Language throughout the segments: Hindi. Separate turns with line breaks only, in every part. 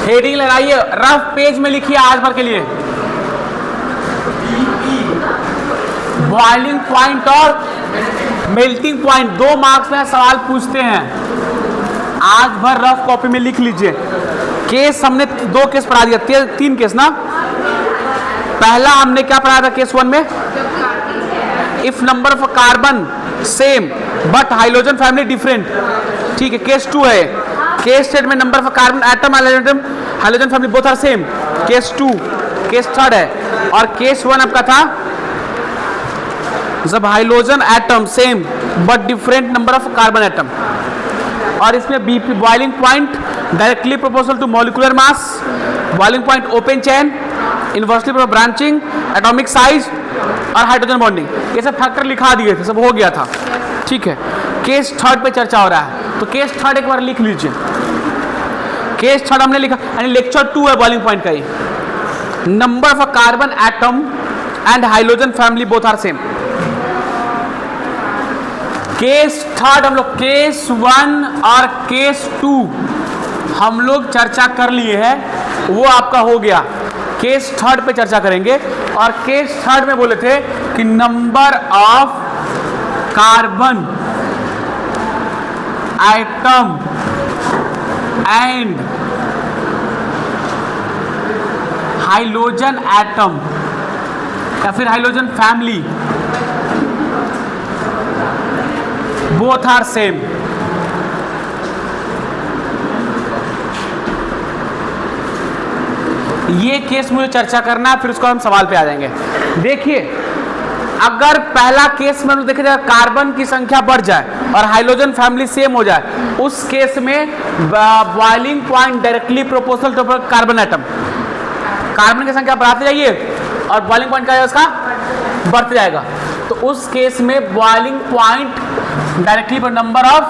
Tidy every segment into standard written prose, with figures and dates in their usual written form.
हेडिंग लगाइए, रफ पेज में लिखिए आज भर के लिए। बॉइलिंग पॉइंट और मेल्टिंग पॉइंट 2 मार्क्स में सवाल पूछते हैं, आज भर रफ कॉपी में लिख लीजिए। केस हमने 2 केस पढ़ा दिया, 3 केस ना। पहला हमने क्या पढ़ा था केस 1 में, if number of carbon same but hydrogen family different, ठीक है। केस 2 है, केस स्टेट में number of carbon atom hydrogen family both are same, case 2। Case 3 है, और केस 1 आपका था जब hydrogen atom same but different number of carbon atom. और इसमें BP boiling point directly proportional to molecular mass, boiling point open chain, inversely branching, atomic size और हाइड्रोजन बॉन्डिंग, ये सब फैक्टर लिखा दिए थे, सब हो गया था, ठीक है। केस 3 पे चर्चा हो रहा है, तो केस 3 एक बार लिख लीजिए। केस 3 हमने लिखा, यानी लेक्चर 2 है बॉइलिंग पॉइंट का ये। Number of carbon atom and hydrogen family both are same. Case 3 हम लोग, केस 1 और केस 2 हम लोग चर्चा कर लिए हैं, वो आपका हो गया। केस 3 पे चर्चा करेंगे, और केस 3 में बोले थे कि number of carbon atom and hydrogen atom या फिर hydrogen family both are same. ये केस मुझे चर्चा करना है, फिर उसको हम सवाल पे आ जाएंगे। देखिए, अगर पहला केस में देखा जाए कार्बन की संख्या बढ़ जाए और हाइड्रोजन फैमिली सेम हो जाए, उस केस में boiling point directly proportional to carbon atom, carbon की संख्या बढ़ाते जाइए और बॉइलिंग पॉइंट क्या है उसका बढ़ते जाएगा। तो उस केस में बॉइलिंग पॉइंट डायरेक्टली पर नंबर ऑफ,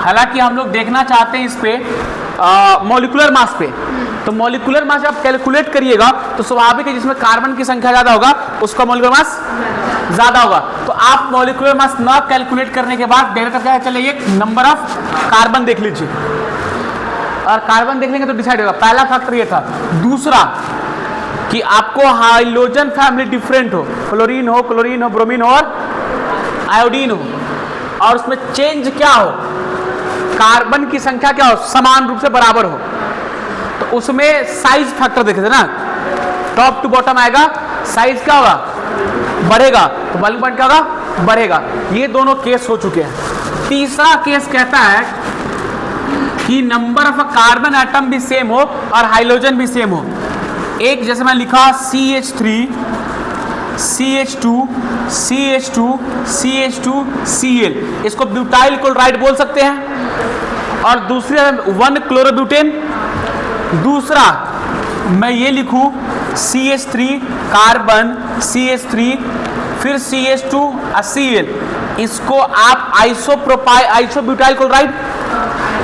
हालांकि हम लोग देखना चाहते हैं इस पे मॉलिक्यूलर मास पे, तो मॉलिक्यूलर मास आप कैलकुलेट करिएगा तो स्वाभाविक है जिसमें कार्बन की संख्या ज्यादा होगा उसका मॉलिक्यूलर मास ज्यादा होगा। तो आप मॉलिक्यूलर मास ना कैलकुलेट करने के बाद डायरेक्ट क्या चलिए नंबर ऑफ कार्बन देख लीजिए, और कार्बन देख लेंगे तो डिसाइड होगा। पहला फैक्टर ये था। दूसरा कि आपको हाइड्रोजन फैमिली डिफरेंट हो, क्लोरीन हो, ब्रोमीन हो और आयोडीन हो, और उसमें चेंज क्या हो, कार्बन की संख्या क्या हो, समान रूप से बराबर हो, तो उसमें साइज फैक्टर देखे थे ना, टॉप टू बॉटम आएगा, साइज क्या होगा बढ़ेगा, तो बॉइलिंग पॉइंट क्या होगा बढ़ेगा। ये दोनों केस हो चुके हैं। तीसरा केस कहता है कि नंबर ऑफ कार्बन एटम भी सेम हो और हाइड्रोजन भी सेम हो। एक जैसे मैं लिखा CH3 CH2 CH2 CH2 Cl, इसको ब्यूटाइल क्लोराइड बोल सकते हैं। और दूसरे 1 क्लोरोब्यूटेन, दूसरा मैं ये लिखूं CH3 कार्बन CH3 फिर CH2 Cl, इसको आप आइसोब्यूटाइल क्लोराइड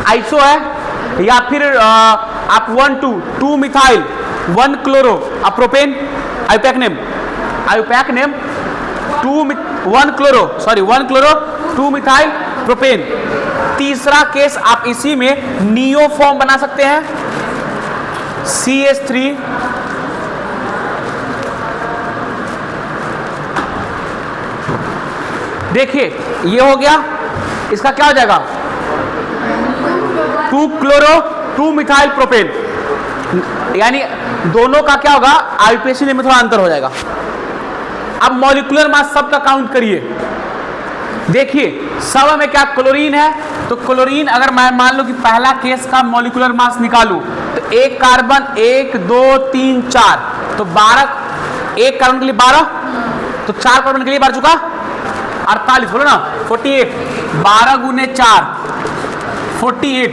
आइसो है, या फिर आप 2 methyl 1 chloro propane IUPAC name 1 chloro 2 methyl propane. तीसरा केस आप इसी में नियो फॉर्म बना सकते हैं, CH3 देखिए ये हो गया, इसका क्या हो जाएगा 2 क्लोरो 2 मिथाइल प्रोपेन, यानी दोनों का क्या होगा आईपीएसी में थोड़ा अंतर हो जाएगा। अब मॉलिक्यूलर मास सबका काउंट करिए, देखिए सब में क्या क्लोरीन है, तो क्लोरीन अगर मैं मान लो कि पहला केस का मॉलिक्यूलर मास निकालूं तो एक कार्बन 1 2 3 4, तो 12, एक कार्बन के लिए 12, तो 4 कार्बन के लिए बढ़ चुका 48, बोलो ना 48, 12 गुने 4 48।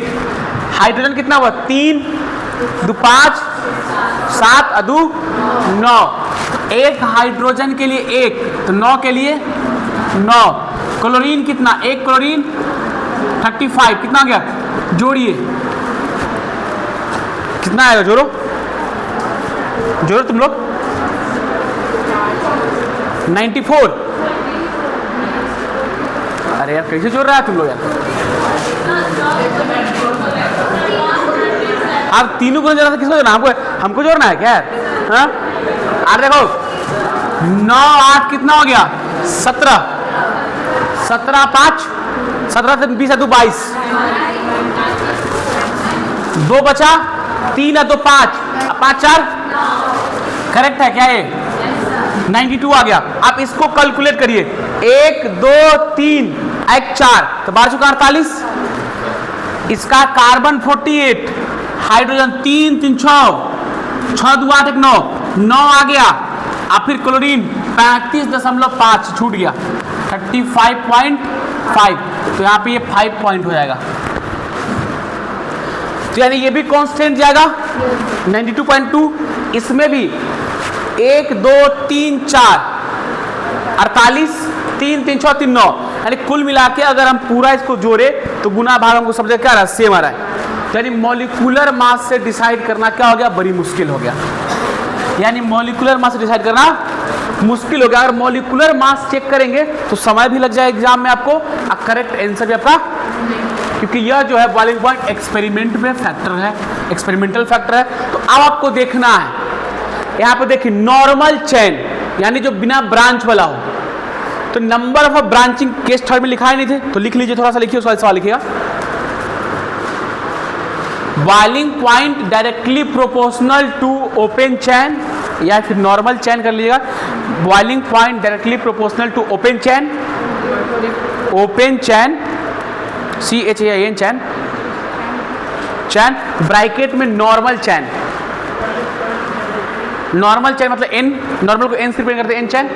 हाइड्रोजन कितना हुआ 3 2 5 7 अदू 9, एक हाइड्रोजन के लिए 1, तो 9 के लिए 9। क्लोरीन कितना, एक क्लोरीन 35, कितना आ गया जोड़िए कितना आएगा, जोड़ो तुम लोग 94। अरे यार कैसे जोड़ रहा है तुम लोग यार, आप तीनों को जोड़ना, किसको जोड़ना? हमको जोड़ना है क्या? हाँ, और देखो 9 8 कितना हो गया? 17, 17 5, 17 से 20 है 22, 2 बचा, 3 है 2 5, 5 4, करेक्ट है क्या ये? 92 आ गया। आप इसको कैलकुलेट करिए, 1 2 3 1 4 तो 12 चुका 48, इसका कार्बन 48, हाइड्रोजन 3 3 6 6 2 8 1 9 9 आ गया। अब फिर क्लोरीन 35.5 छूट गया, 35.5, तो यहाँ पे ये 5 पॉइंट हो जाएगा। तो यानी ये भी कांस्टेंट जाएगा 92.2, इसमें भी 1 2 3 4 48, 3 3 6 3 9, यानी कुल मिला के अगर हम पूरा इसको जोड़े तो गुना भाग हमको सब जगह क्या रहा है? सेम आ रहा है। यानी मॉलिक्यूलर मास से डिसाइड करना क्या हो गया? बड़ी मुश्किल हो गया। यानी मॉलिक्यूलर मास से डिसाइड करना मुश्किल हो गया। अगर मॉलिक्यूलर मास चेक करेंगे तो समय भी लग जाए एग्जाम में आपको, और करेक्ट आंसर भी आपका, क्योंकि यह जो है बॉइलिंग पॉइंट एक्सपेरिमेंट में फैक्टर है, एक्सपेरिमेंटल फैक्टर है। तो अब आपको देखना है, यहाँ पे देखिए नॉर्मल चेन, यानी जो बिना ब्रांच वाला हो, तो number of branching case third में लिखा ही नहीं थे, तो लिख लीजिए, थोड़ा सा लिखिए, उसका सवाल लिखिएगा। Boiling point directly proportional to open chain, या फिर नॉर्मल चैन कर लीजिएगा। Boiling point directly proportional to open chain, open chain CHAIN chain, chain bracket में नॉर्मल चैन, नॉर्मल चैन मतलब n, नॉर्मल को n से रिप्रेजेंट करते हैं, n chain.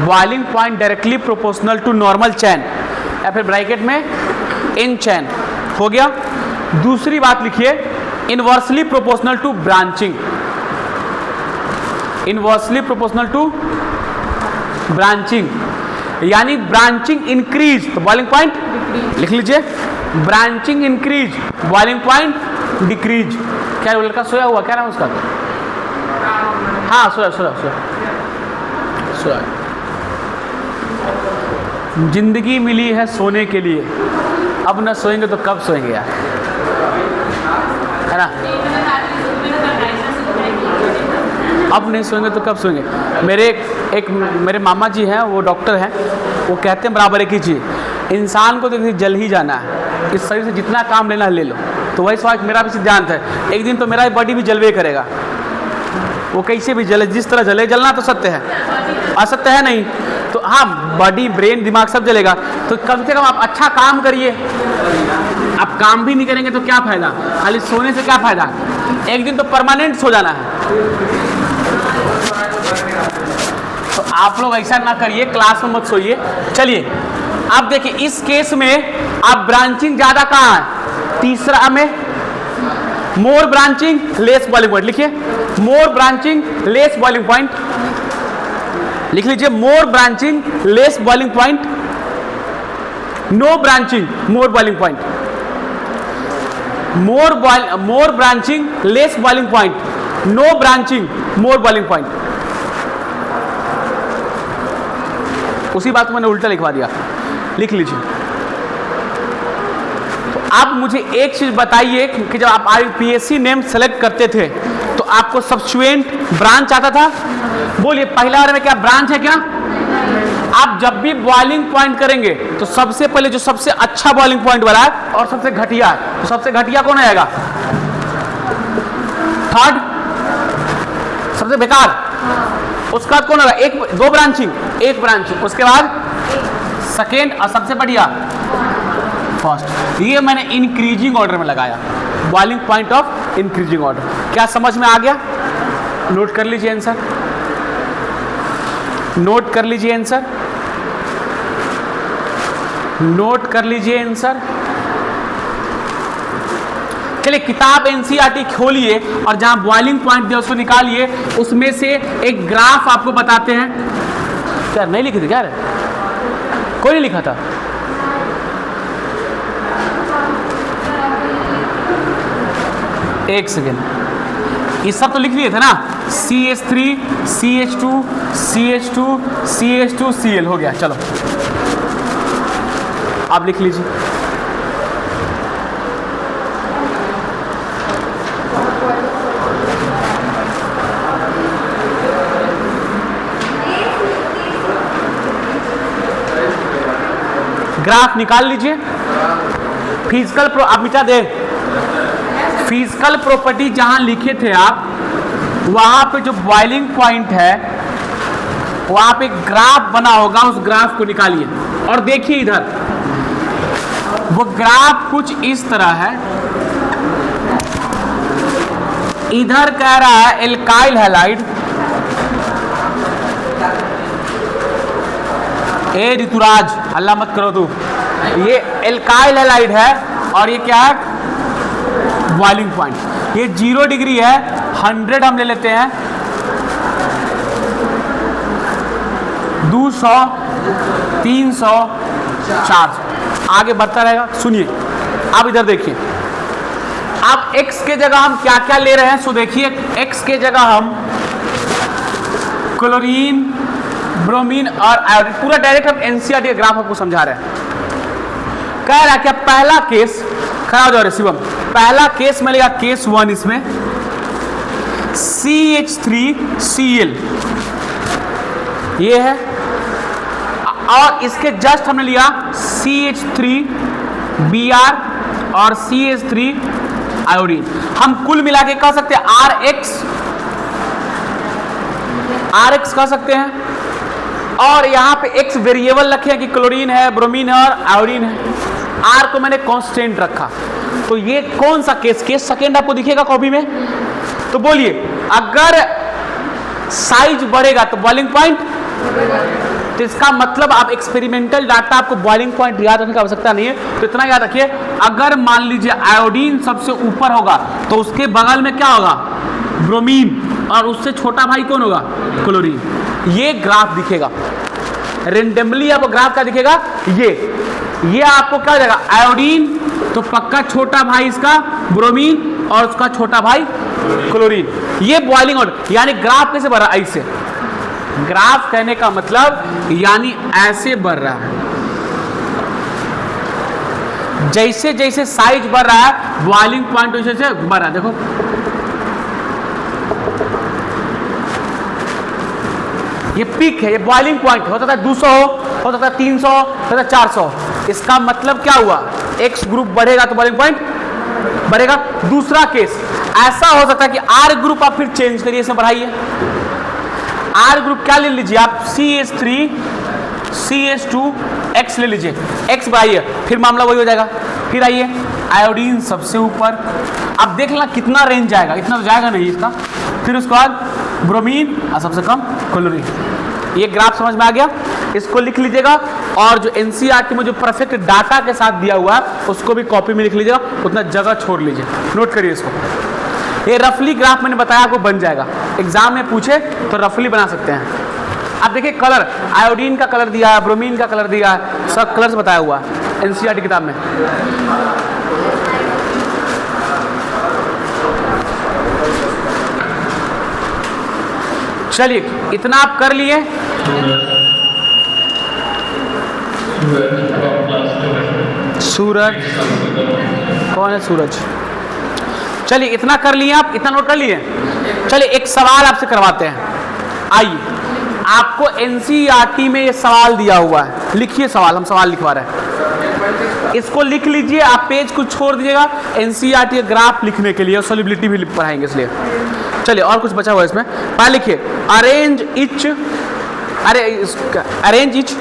Boiling point directly proportional to normal chain, या फिर ब्रैकेट में n चैन हो गया। दूसरी बात लिखिए, inversely proportional to branching, inversely proportional to branching, यानी ब्रांचिंग इंक्रीज तो बॉइलिंग पॉइंट लिख लीजिए, branching increase boiling point decrease. क्या लड़का सोया हुआ, क्या नाम उसका? हाँ सोया सोया सोया सोया। जिंदगी मिली है सोने के लिए, अब न सोएंगे तो कब सोएंगे यार, है ना? अब नहीं सोएंगे तो कब सोएंगे। मेरे मामा जी हैं, वो डॉक्टर हैं, वो कहते हैं बराबर एक ही चीज़, इंसान को तो जल ही जाना है, इस शरीर से जितना काम लेना है ले लो। तो वही स्वास्थ्य मेरा भी सिद्धांत है, एक दिन तो मेरा बॉडी भी जलवे करेगा, वो कैसे भी जले, जिस तरह जले, जलना तो सत्य है, असत्य है नहीं। तो हाँ, बॉडी ब्रेन दिमाग सब जलेगा, तो कम से कम आप अच्छा काम करिए। आप काम भी नहीं करेंगे तो क्या फायदा, खाली सोने से क्या फायदा, एक दिन तो परमानेंट सो जाना है। तो आप लोग ऐसा ना करिए, क्लास में मत सोइए। चलिए अब देखिए, इस केस में आप ब्रांचिंग ज्यादा कहाँ है? तीसरा में more branching less boiling point, लिखिए more branching less boiling point, लिख लीजिए more branching less boiling point, no branching more boiling point, more branching less boiling point, no branching more boiling point. उसी बात को मैंने उल्टा लिखवा दिया, लिख लीजिए। तो आप मुझे एक चीज बताइए कि जब आप IUPAC नेम सेलेक्ट करते थे तो आपको सब्स्टिट्यूएंट ब्रांच आता था? बोलिए, पहला बार में क्या ब्रांच है क्या? आप जब भी बॉइलिंग पॉइंट करेंगे तो सबसे पहले जो सबसे अच्छा बॉइलिंग पॉइंट वाला है और सबसे घटिया है, तो सबसे घटिया कौन आएगा? थर्ड, सबसे बेकार। उसके बाद कौन होगा? दो ब्रांचिंग, एक ब्रांचिंग, उसके बाद सेकेंड, और सबसे बढ़िया फर्स्ट। ये मैंने इंक्रीजिंग ऑर्डर में लगाया, boiling point of increasing order. क्या समझ में आ गया? नोट कर लीजिए आंसर, नोट कर लीजिए आंसर, नोट कर लीजिए आंसर। चलिए किताब NCERT खोलिए और जहां बॉइलिंग पॉइंट दिया उसको निकालिए, उसमें से एक ग्राफ आपको बताते हैं। क्या नहीं लिखे थे क्या? कोई नहीं लिखा था? एक सेकेंड, ये सब तो लिख लिए थे ना, CH3 CH2 CH2 CH2 Cl हो गया। चलो आप लिख लीजिए, ग्राफ निकाल लीजिए। फिजिकल आप मिटा दे, फिजिकल प्रॉपर्टी जहां लिखे थे आप, वहां पे जो बॉइलिंग पॉइंट है वहां पे ग्राफ बना होगा, उस ग्राफ को निकालिए और देखिए इधर वो ग्राफ कुछ इस तरह है। इधर कह रहा है एल्काइल हैलाइड, ए ऋतुराज अल्लाह मत करो तू, ये एल्काइल हैलाइड है और ये क्या है बॉइलिंग पॉइंट। ये 0 डिग्री है, 100 हम ले लेते हैं, 200, 300, 400, आगे बढ़ता रहेगा। सुनिए अब इधर देखिए, अब x के जगह हम क्या क्या ले रहे हैं। सो देखिए x के जगह हम क्लोरीन, ब्रोमीन और आयोडीन, पूरा डायरेक्ट हम एनसीईआरटी का ग्राफ आपको समझा रहे हैं। कह रहा है कि पहला केस खड़ा हो जाओ शिवम, पहला केस में लिया केस 1, इसमें CH3Cl ये है, और इसके जस्ट हमने लिया CH3Br और CH3 आयोडीन। हम कुल मिला के कह सकते हैं RX कह सकते हैं, और यहाँ पे X वेरिएबल रखे हैं कि क्लोरीन है, ब्रोमीन है और आयोडीन है। R को मैंने कांस्टेंट रखा। तो ये कौन सा केस, केस सेकेंड आपको दिखेगा कॉपी में। तो बोलिए अगर साइज बढ़ेगा तो बॉइलिंग पॉइंट, तो इसका मतलब आप एक्सपेरिमेंटल डाटा, आपको बॉइलिंग पॉइंट याद रखने की आवश्यकता नहीं है। तो इतना याद रखिए, अगर मान लीजिए आयोडीन सबसे ऊपर होगा तो उसके बगल में क्या होगा ब्रोमीन, और उससे छोटा भाई कौन होगा क्लोरीन। ये ग्राफ दिखेगा रेंडमली, आपको ग्राफ क्या दिखेगा, ये आपको क्या हो जाएगा आयोडीन, तो पक्का छोटा भाई इसका ब्रोमीन और उसका छोटा भाई क्लोरीन। ये बॉइलिंग ऑर्डर, यानी ग्राफ कैसे बढ़ रहा है, ऐसे। ग्राफ कहने का मतलब यानी ऐसे बढ़ रहा है, जैसे जैसे साइज बढ़ रहा है बॉइलिंग पॉइंट वैसे से बढ़ रहा है। देखो ये पीक है, ये बॉइलिंग पॉइंट हो सकता है 200 हो सकता है 300 हो सकता है 400। इसका मतलब क्या हुआ, एक्स ग्रुप बढ़ेगा तो बॉइलिंग पॉइंट बढ़ेगा। दूसरा केस ऐसा हो सकता है कि आर ग्रुप आप फिर चेंज करिए, इसमें बढ़ाइए। आर ग्रुप क्या ले लीजिए आप, CH3 CH2 X ले लीजिए, X बढ़ाइए, फिर मामला वही हो जाएगा। फिर आइए आयोडीन सबसे ऊपर, अब देख लेना कितना रेंज जाएगा, इतना तो जाएगा नहीं इसका। फिर उसके बाद ब्रोमीन और सबसे कम क्लोरीन। ये ग्राफ समझ में आ गया, इसको लिख लीजिएगा, और जो एनसीईआरटी में जो परफेक्ट डाटा के साथ दिया हुआ है उसको भी कॉपी में लिख लीजिएगा, उतना जगह छोड़ लीजिए, नोट करिए इसको। ये रफली ग्राफ मैंने बताया आपको बन जाएगा, एग्जाम में पूछे तो रफली बना सकते हैं। अब देखिए कलर, आयोडीन का कलर दिया है, ब्रोमीन का कलर दिया है, सब कलर्स बताया हुआ है एनसीईआरटी किताब में। चलिए इतना आप कर लिए। सूरज कौन है, सूरज। चलिए इतना कर लिए आप, इतना नोट कर लिए। चलिए एक सवाल आपसे करवाते हैं, आइए। आपको एनसीईआरटी में ये सवाल दिया हुआ है, लिखिए सवाल, हम सवाल लिखवा रहे हैं, इसको लिख लीजिए। आप पेज को छोड़ दीजिएगा एनसीईआरटी ग्राफ लिखने के लिए, और सॉल्युबिलिटी भी पढ़ाएंगे इसलिए। चलिए और कुछ बचा हुआ है इसमें, पहले लिखिए अरेंज इच।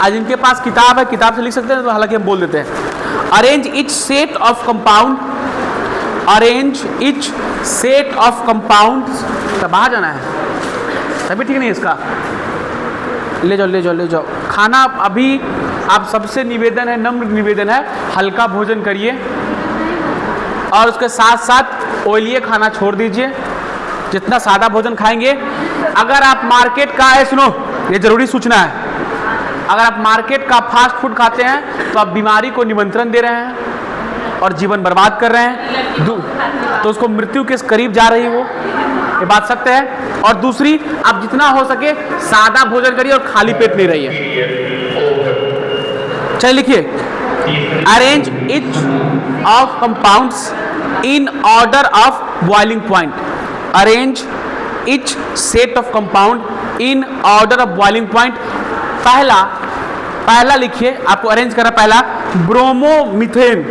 आज इनके पास किताब है, किताब से लिख सकते हैं, तो हालांकि हम बोल देते हैं arrange etch set of compound, arrange etch set of compound. तो बाहर जाना है, तभी ठीक नहीं इसका, ले जाओ ले जाओ ले जाओ खाना। अभी आप सबसे निवेदन है, नम्र निवेदन है, हल्का भोजन करिए और उसके साथ साथ ऑयली खाना छोड़ दीजिए। जितना सादा भोजन खाएंगे, अगर आप मार्केट का है, सुनो ये जरूरी सूचना है, अगर आप मार्केट का फास्ट फूड खाते हैं तो आप बीमारी को निमंत्रण दे रहे हैं और जीवन बर्बाद कर रहे हैं, तो उसको मृत्यु के करीब जा रही वो, ये बात सत्य है। और दूसरी, आप जितना हो सके सादा भोजन करिए और खाली पेट नहीं रहिए। चलिए लिखिए arrange each of compounds in order of boiling point, arrange etch set of compound in order of boiling point. पहला पहला लिखिए, आपको अरेंज करना पहला ब्रोमोमीथेन,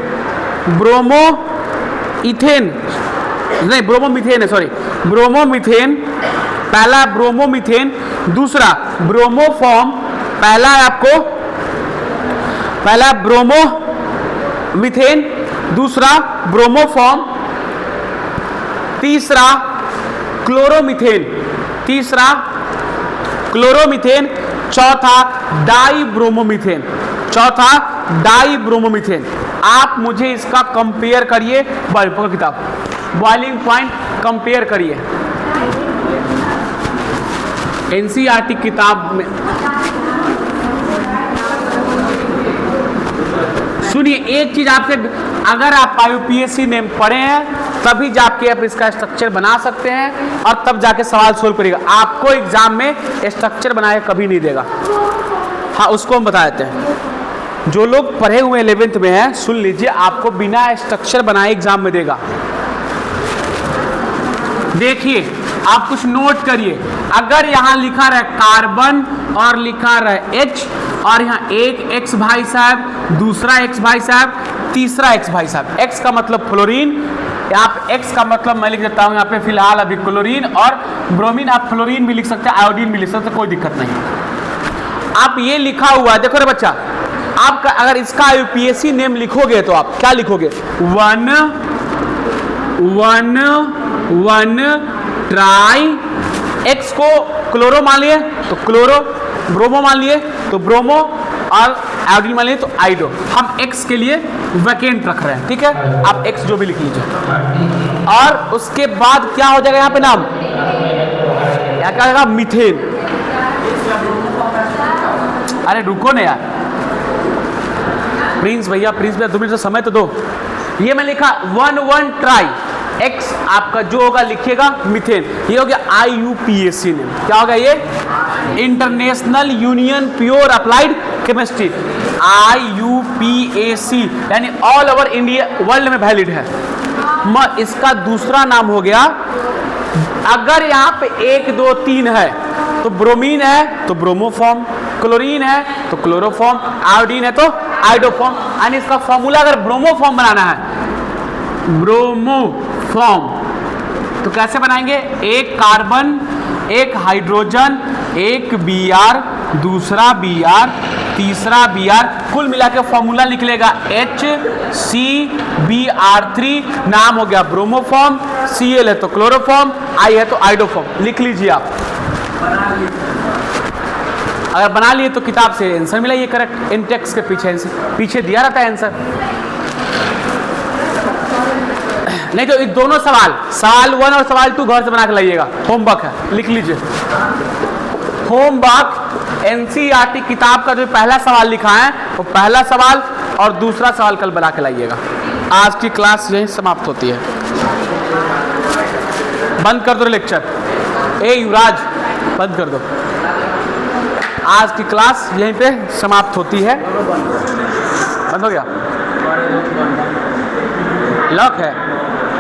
ब्रोमोइथेन नहीं ब्रोमोमीथेन है, सॉरी ब्रोमोमीथेन, पहला ब्रोमोमीथेन, दूसरा ब्रोमोफॉर्म, पहला है आपको पहला ब्रोमोमीथेन, दूसरा ब्रोमोफॉर्म, तीसरा क्लोरोमीथेन, तीसरा क्लोरोमीथेन, चौथा डाईब्रोमोमीथेन, चौथा डाईब्रोमोमीथेन। आप मुझे इसका कंपेयर करिए, किताब बॉइलिंग पॉइंट कंपेयर करिए एनसीईआरटी किताब में। सुनिए एक चीज आपसे, अगर आप यूपीएससी नेम पढ़े हैं तभी जाके आप इसका स्ट्रक्चर बना सकते हैं और तब जाके सवाल सोल्व करिएगा। आपको एग्जाम में स्ट्रक्चर बनाए कभी नहीं देगा। हाँ उसको हम बता देते हैं, जो लोग पढ़े हुए 11th में हैं सुन लीजिए, आपको बिना स्ट्रक्चर बनाए एग्जाम में देगा। देखिए आप कुछ नोट करिए, अगर यहाँ लिखा रहे कार्बन और लिखा रहे H और यहाँ एक X भाई साहब, दूसरा X भाई साहब, तीसरा X भाई साहब, X का मतलब फ्लोरीन, आप X का मतलब मैं लिख देता हूँ यहाँ पे फिलहाल अभी क्लोरीन, और ब्रोमीन आप फ्लोरीन भी लिख सकते हैं, आयोडीन भी लिख सकते हैं, कोई दिक्कत नहीं। आप ये लिखा हुआ देखो रे बच्चा, आपका अगर इसका यूपीएससी नेम लिखोगे तो आप क्या लिखोगे, 1 ट्राई, X को क्लोरो मान लिए तो क्लोरो, ब्रोमो मान लिए तो ब्रोमो, और आयोडीन मान लिए तो आइडो। हम X के लिए वैकेंट रख रहे हैं, ठीक है, आप X जो भी लिख लीजिए। और उसके बाद क्या हो जाएगा यहाँ पे नाम, क्या क्या होगा, मीथेन। अरे रुको ना यार प्रिंस भैया, 2 मिनट तो समय तो दो। ये मैं लिखा 1 ट्राई, X आपका जो होगा लिखिएगा मीथेन, ये हो गया IUPAC नेम। क्या होगा ये, international union pure applied chemistry, IUPAC, यानी ऑल ओवर इंडिया वर्ल्ड में वैलिड है। इसका दूसरा नाम हो गया, अगर यहाँ पे 1 2 3 है तो ब्रोमीन है तो ब्रोमोफॉर्म, क्लोरीन है तो क्लोरोफॉर्म, आयोडीन है तो आइडोफॉर्म, यानी इसका फॉर्मूला अगर ब्रोमोफॉर्म बनाना है, ब्रोमोफॉर्म तो कैसे बनाएंगे, एक कार्बन, एक हाइड्रोजन, एक Br, दूसरा Br, तीसरा Br, कुल मिला के फॉर्मूला लिख लेगा HCBr3, नाम हो गया ब्रोमोफॉर्म, Cl है तो क्लोरोफॉर्म, I है तो आइडोफॉर्म। लिख लीजिए आप, अगर बना लिए तो किताब से आंसर मिला, ये करेक्ट, इन टेक्स्ट के पीछे दिया रहता है आंसर। नहीं तो ये दोनों सवाल 1 और सवाल 2 घर से बना के लाइएगा, होमवर्क है, लिख लीजिए। होमवर्क एनसीईआरटी किताब का जो पहला सवाल लिखा है वो पहला सवाल और दूसरा सवाल कल बना के लाइएगा। आज की क्लास यहीं समाप्त होती है, बंद कर दो लेक्चर, ए युवराज बंद कर दो। आज की क्लास यहीं पे समाप्त होती है, बंद हो गया, लॉक है।